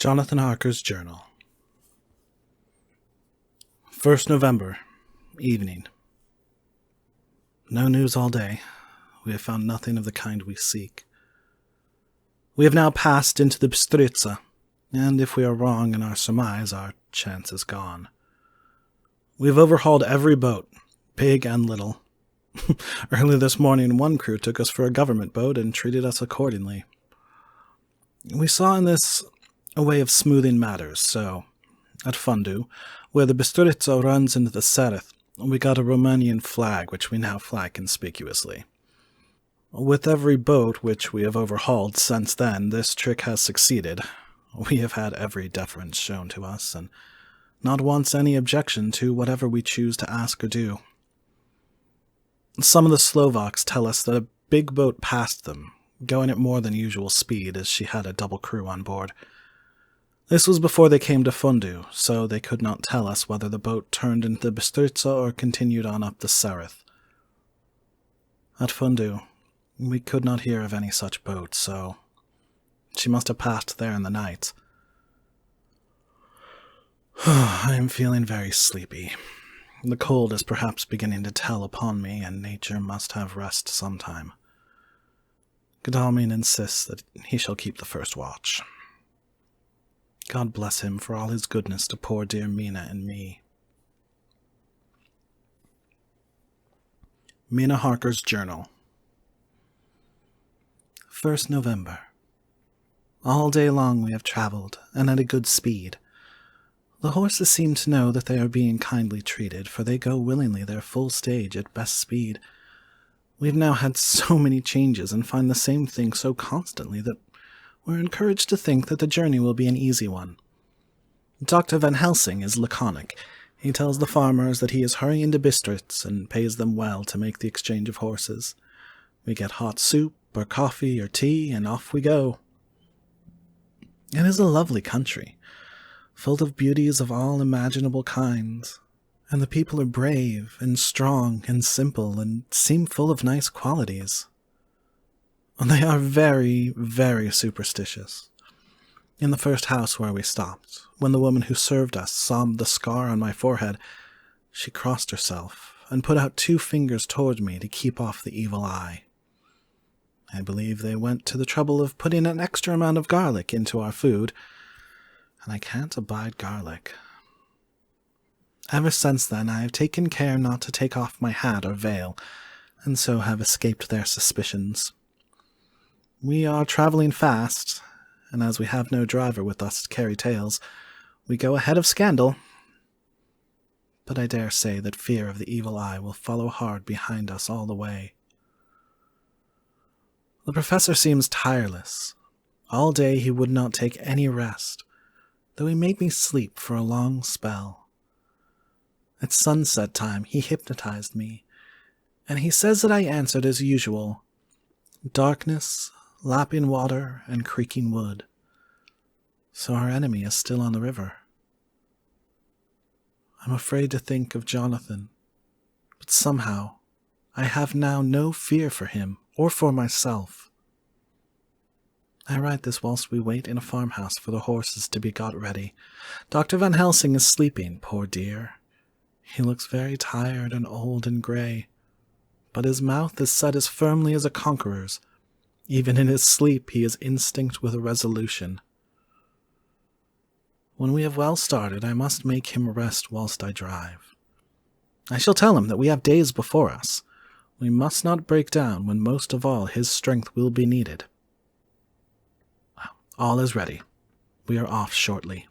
Jonathan Harker's Journal. 1st November, evening. No news all day. We have found nothing of the kind we seek. We have now passed into the Bistritza, and if we are wrong in our surmise, our chance is gone. We have overhauled every boat, big and little. Early this morning, one crew took us for a government boat and treated us accordingly. We saw in this a way of smoothing matters, so, at Fundu, where the Bistritza runs into the Sereth, we got a Romanian flag, which we now fly conspicuously. With every boat which we have overhauled since then, this trick has succeeded. We have had every deference shown to us, and not once any objection to whatever we choose to ask or do. Some of the Slovaks tell us that a big boat passed them, going at more than usual speed as she had a double crew on board. This was before they came to Fundu, so they could not tell us whether the boat turned into the Bistritza or continued on up the Sereth. At Fundu, we could not hear of any such boat, so she must have passed there in the night. I am feeling very sleepy. The cold is perhaps beginning to tell upon me, and nature must have rest sometime. Godalming insists that he shall keep the first watch. God bless him for all his goodness to poor dear Mina and me. Mina Harker's Journal. 1st November. All day long we have traveled, and at a good speed. The horses seem to know that they are being kindly treated, for they go willingly their full stage at best speed. We have now had so many changes and find the same thing so constantly that we're encouraged to think that the journey will be an easy one. Dr. Van Helsing is laconic. He tells the farmers that he is hurrying to Bistritz and pays them well to make the exchange of horses. We get hot soup or coffee or tea, and off we go. It is a lovely country, full of beauties of all imaginable kinds, and the people are brave and strong and simple and seem full of nice qualities. They are very, very superstitious. In the first house where we stopped, when the woman who served us saw the scar on my forehead, she crossed herself and put out 2 fingers toward me to keep off the evil eye. I believe they went to the trouble of putting an extra amount of garlic into our food, and I can't abide garlic. Ever since then I have taken care not to take off my hat or veil, and so have escaped their suspicions. We are traveling fast, and as we have no driver with us to carry tales, we go ahead of scandal. But I dare say that fear of the evil eye will follow hard behind us all the way. The professor seems tireless. All day he would not take any rest, though he made me sleep for a long spell. At sunset time he hypnotized me, and he says that I answered as usual, darkness, lapping water, and creaking wood. So our enemy is still on the river. I'm afraid to think of Jonathan, but somehow I have now no fear for him or for myself. I write this whilst we wait in a farmhouse for the horses to be got ready. Dr. Van Helsing is sleeping, poor dear. He looks very tired and old and grey, but his mouth is set as firmly as a conqueror's. Even in his sleep he is instinct with a resolution. When we have well started, I must make him rest whilst I drive. I shall tell him that we have days before us. We must not break down when most of all his strength will be needed. All is ready. We are off shortly.